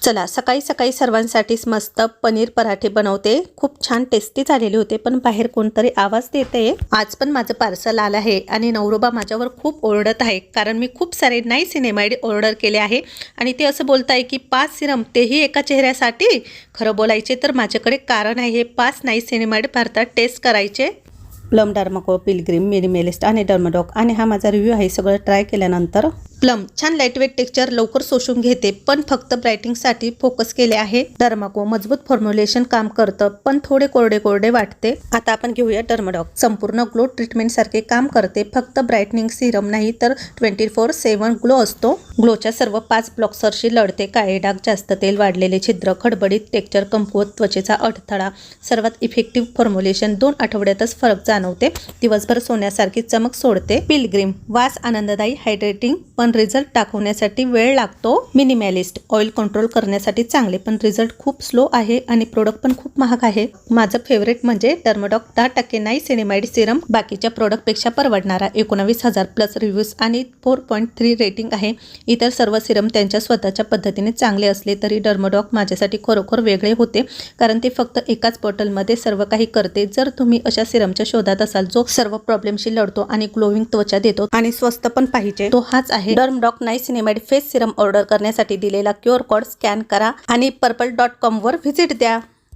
चला सकाळी सकाळी सर्वांसाठीच मस्त पनीर पराठे बनवते। खूप छान टेस्टी झालेले होते, पण बाहेर कोणतरी आवाज देते। आज पण माझं पार्सल आलं आहे आणि नवरोबा माझ्यावर खूप ओरडत आहे, कारण मी खूप सारे नाईसिनेमाइड ऑर्डर केले आहे आणि ते असं बोलत आहे की 5 सिरम, तेही एका चेहऱ्यासाठी। खरं बोलायचे तर माझ्याकडे कारण आहे हे 5 नाईसिनेमाइड भारतात टेस्ट करायचे। प्लम, डर्माको, पिलग्रीम, मिनिमलिस्ट आणि डर्माडॉक, आणि हा माझा रिव्ह्यू आहे। सगळं ट्राय केल्यानंतर प्लम छान लाईटवेट टेक्स्चर, लवकर शोषून घेते, पण फक्त ब्राइटनिंगसाठी फोकस केले आहे। डर्माको मजबूत फॉर्म्युलेशन काम करतं, पण थोडे कोरडे कोरडे वाटते। आता आपण घेऊया डर्माडॉक। संपूर्ण ग्लो ट्रीटमेंट सारखे काम करते, फक्त ब्राइटनिंग सिरम नाही तर 24/7 ग्लो असतो। ग्लोच्या सर्व 5 ब्लॉक्सरशी लढते। काळे डाग, जास्त तेल, वाढलेले छिद्र, खडबडीत टेक्स्चर, कमकुवत त्वचेचा अडथळा। सर्वात इफेक्टिव्ह फॉर्म्युलेशन, 2 आठवड्यातच फरक जाणवते। दिवसभर सोन्यासारखी चमक सोडते। पिलग्रीम वास आनंददायी, हायड्रेटिंग, पण रिझल्ट दाखवण्यासाठी वेळ लागतो। मिनिमलिस्ट ऑइल कंट्रोल करण्यासाठी चांगले, पण रिझल्ट खूप स्लो आहे आणि प्रोडक्ट पण खूप महाग आहे। माझं फेवरेट म्हणजे डर्माडॉक, 10% नाईसिनेमाइड सिरम, बाकीच्या प्रोडक्ट पेक्षा परवडणारा। 19,000 प्लस रिव्ह्यूज आणि 4.3 रेटिंग आहे। इतर सर्व सिरम त्यांच्या स्वतःच्या पद्धतीने चांगले असले तरी डर्माडॉक माझ्यासाठी खरोखर वेगळे होते, कारण ते फक्त एकाच बॉटलमध्ये सर्व काही करते। जर तुम्ही अशा सिरमच्या शोधात असाल जो सर्व प्रॉब्लेमशी लढतो आणि ग्लोविंग त्वचा देतो आणि स्वस्त पण पाहिजे, तो हाच आहे। डर्माडॉक नाईसिनेमाइड फेस सिरम ऑर्डर करण्यासाठी दिलेला QR कोड स्कॅन करा आणि purple.com वर व्हिजिट द्या।